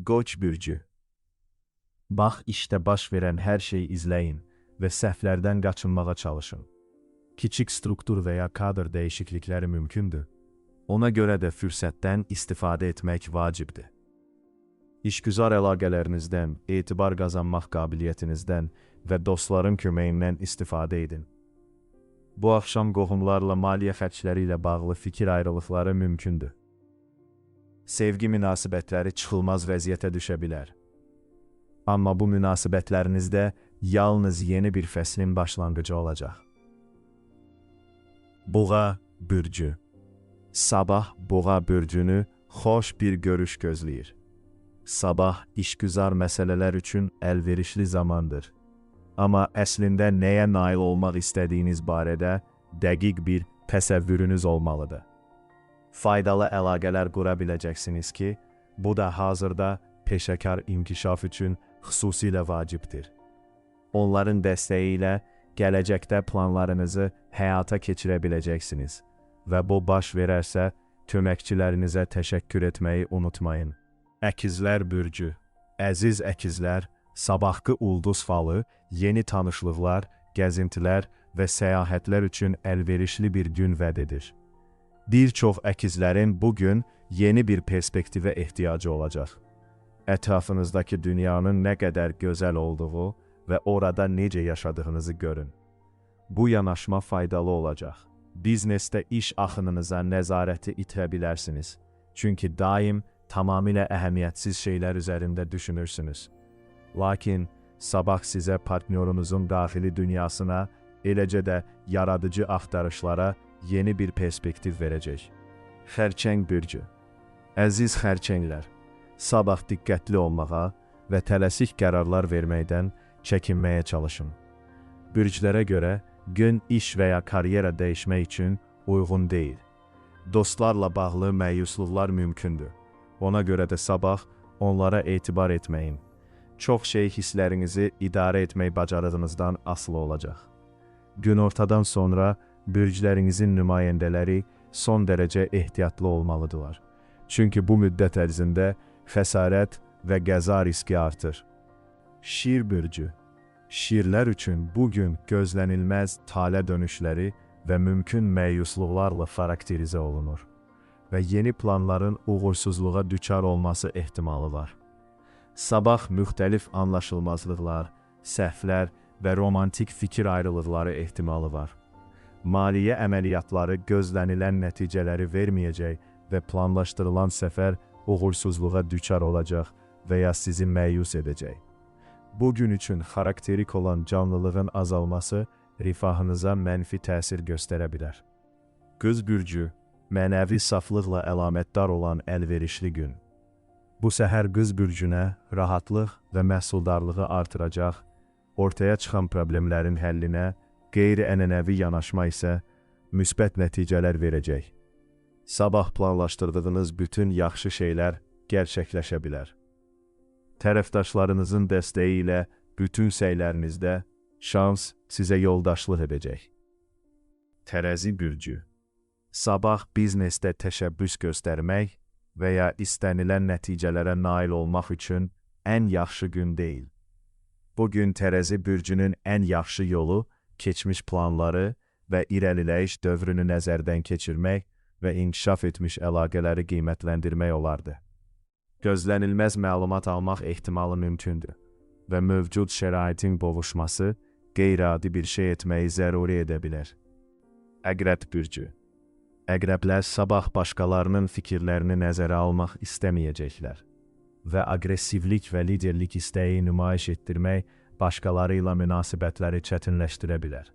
Qoç bürcü. Bax, işdə baş verən hər şeyi izləyin və səhvlərdən qaçınmağa çalışın. Kiçik struktur və ya kadr dəyişiklikləri mümkündür. Ona görə də fürsətdən istifadə etmək vacibdir. İşgüzar əlaqələrinizdən, etibar qazanmaq qabiliyyətinizdən və dostların köməyindən istifadə edin. Bu axşam qohumlarla maliyyə xərcləri ilə bağlı fikir ayrılıqları mümkündür. Sevgi münasibətləri çıxılmaz vəziyyətə düşə bilər. Amma bu münasibətlərinizdə yalnız yeni bir fəslin başlanğıcı olacaq. Boğa bürcü. Sabah boğa bürcünü xoş bir görüş gözləyir. Sabah işgüzar məsələlər üçün əlverişli zamandır. Amma əslində nəyə nail olmaq istədiyiniz barədə dəqiq bir təsəvvürünüz olmalıdır. Faydalı əlaqələr qura biləcəksiniz ki, bu da hazırda peşəkar inkişaf üçün xüsusilə vacibdir. Onların dəstəyi ilə gələcəkdə planlarınızı həyata keçirə biləcəksiniz və bu baş verərsə, köməkçilərinizə təşəkkür etməyi unutmayın. Əkizlər bürcü. Əziz əkizlər, sabahkı ulduz falı, yeni tanışlıqlar, gəzintilər və səyahətlər üçün əlverişli bir gün vəd edir. Bir çox əkizlərin bugün yeni bir perspektivə ehtiyacı olacaq. Ətrafınızdakı dünyanın nə qədər gözəl olduğu və orada necə yaşadığınızı görün. Bu yanaşma faydalı olacaq. Biznesdə iş axınınıza nəzarəti itirə bilərsiniz. Çünki daim tamamilə əhəmiyyətsiz şeylər üzərində düşünürsünüz. Lakin sabah sizə partnyorunuzun daxili dünyasına, eləcə də yaradıcı axtarışlara yeni bir perspektiv verəcək. Xərçəng bürcü. Əziz xərçənglər, sabah diqqətli olmağa və tələsik qərarlar verməkdən çəkinməyə çalışın. Bürclərə görə gün iş və ya karyera dəyişmək üçün uyğun deyil. Dostlarla bağlı məyusluqlar mümkündür. Ona görə də sabah onlara etibar etməyin. Çox şey hisslərinizi idarə etmək bacarığınızdan asılı olacaq. Günortadan sonra bürclərinizin nümayəndələri son dərəcə ehtiyatlı olmalıdırlar. Çünki bu müddət ərzində xəsarət və qəza riski artır. Şir bürcü. Şirlər üçün bugün gözlənilməz talə dönüşləri və mümkün məyusluqlarla xarakterizə olunur və yeni planların uğursuzluğa düçar olması ehtimalı var. Sabah müxtəlif anlaşılmazlıqlar, səhvlər və romantik fikir ayrılıqları ehtimalı var. Maliyyə əməliyyatları gözlənilən nəticələri verməyəcək və planlaşdırılan səfər uğursuzluğa düçar olacaq və ya sizi məyus edəcək. Bugün üçün xarakterik olan canlılığın azalması rifahınıza mənfi təsir göstərə bilər. Qız bürcü, mənəvi saflıqla əlamətdar olan əlverişli gün. Bu səhər qız bürcünə rahatlıq və məhsuldarlığı artıracaq, ortaya çıxan problemlərin həllinə qeyri-ənənəvi yanaşma isə müsbət nəticələr verəcək. Sabah planlaşdırdığınız bütün yaxşı şeylər gerçəkləşə bilər. Tərəfdaşlarınızın dəstəyi ilə bütün səylərinizdə şans sizə yoldaşlıq edəcək. Tərəzi bürcü. Sabah biznesdə təşəbbüs göstərmək və ya istənilən nəticələrə nail olmaq üçün ən yaxşı gün deyil. Bugün tərəzi bürcünün ən yaxşı yolu keçmiş planları və irəliləyiş dövrünü nəzərdən keçirmək və inkişaf etmiş əlaqələri qiymətləndirmək olardı. Gözlənilməz məlumat almaq ehtimalı mümkündür və mövcud şəraitin qovuşması qeyri-adi bir şey etməyi zəruri edə bilər. Əqrəb bürcü. Əqrəblər sabah başqalarının fikirlərini nəzərə almaq istəməyəcəklər və aqressivlik və liderlik istəyi nümayiş etdirmək başqaları ilə münasibətləri çətinləşdirə bilər.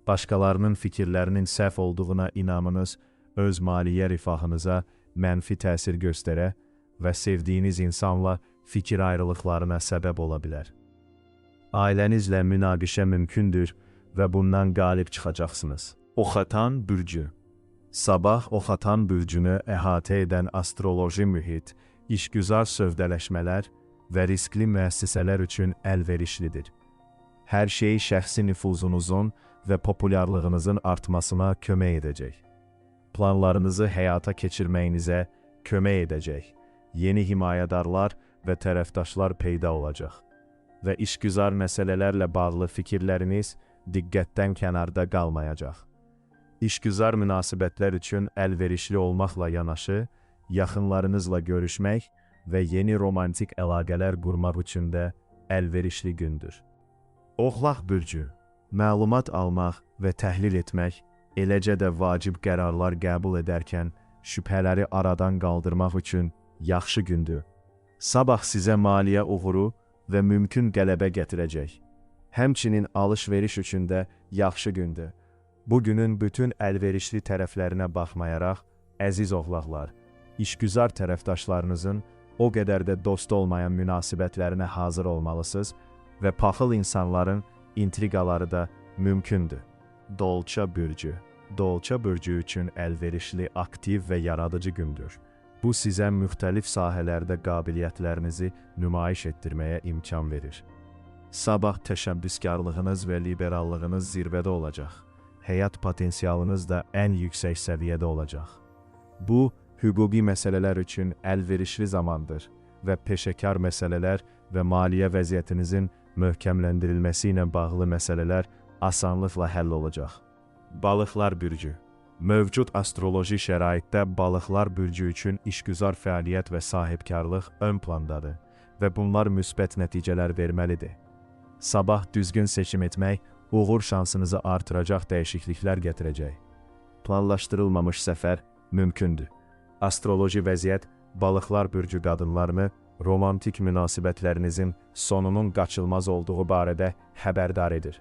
Başqalarının fikirlərinin səhv olduğuna inamınız öz maliyyə rifahınıza mənfi təsir göstərə və sevdiyiniz insanla fikir ayrılıqlarına səbəb ola bilər. Ailənizlə münaqişə mümkündür və bundan qalib çıxacaqsınız. Oxatan bürcü. Sabah Oxatan bürcünü əhatə edən astroloji mühit, işgüzar sövdələşmələr və riskli müəssisələr üçün əlverişlidir. Hər şey şəxsi nüfuzunuzun və populyarlığınızın artmasına kömək edəcək. Planlarınızı həyata keçirməyinizə kömək edəcək. Yeni himayədarlar və tərəfdaşlar peyda olacaq və işgüzar məsələlərlə bağlı fikirləriniz diqqətdən kənarda qalmayacaq. İşgüzar münasibətlər üçün əlverişli olmaqla yanaşı, yaxınlarınızla görüşmək və yeni romantik əlaqələr qurmaq üçün də əlverişli gündür. Oğlaq bürcü, məlumat almaq və təhlil etmək, eləcə də vacib qərarlar qəbul edərkən şübhələri aradan qaldırmaq üçün yaxşı gündür. Sabah sizə maliyyə uğuru və mümkün qələbə gətirəcək. Həmçinin alış-veriş üçün də yaxşı gündür. Bu günün bütün əlverişli tərəflərinə baxmayaraq, əziz oğlaqlar, işgüzar tərəfdaşlarınızın o qədər də dost olmayan münasibətlərinə hazır olmalısınız və paxıl insanların intriqaları da mümkündür. Dolça bürcü. Dolça bürcü üçün əlverişli, aktiv və yaradıcı gündür. Bu sizə müxtəlif sahələrdə qabiliyyətlərinizi nümayiş etdirməyə imkan verir. Sabah təşəbbüskarlığınız və liberallığınız zirvədə olacaq. Həyat potensialınız da ən yüksək səviyyədə olacaq. Bu, hüquqi məsələlər üçün əlverişli zamandır və peşəkar məsələlər və maliyyə vəziyyətinizin möhkəmləndirilməsi ilə bağlı məsələlər asanlıqla həll olacaq. Balıqlar bürcü. Mövcud astroloji şəraitdə balıqlar bürcü üçün işgüzar fəaliyyət və sahibkarlıq ön plandadır və bunlar müsbət nəticələr verməlidir. Sabah düzgün seçim etmək uğur şansınızı artıracaq dəyişikliklər gətirəcək. Planlaşdırılmamış səfər mümkündür. Astroloji vəziyyət balıqlar bürcü qadınlarını romantik münasibətlərinizin sonunun qaçılmaz olduğu barədə xəbərdar edir.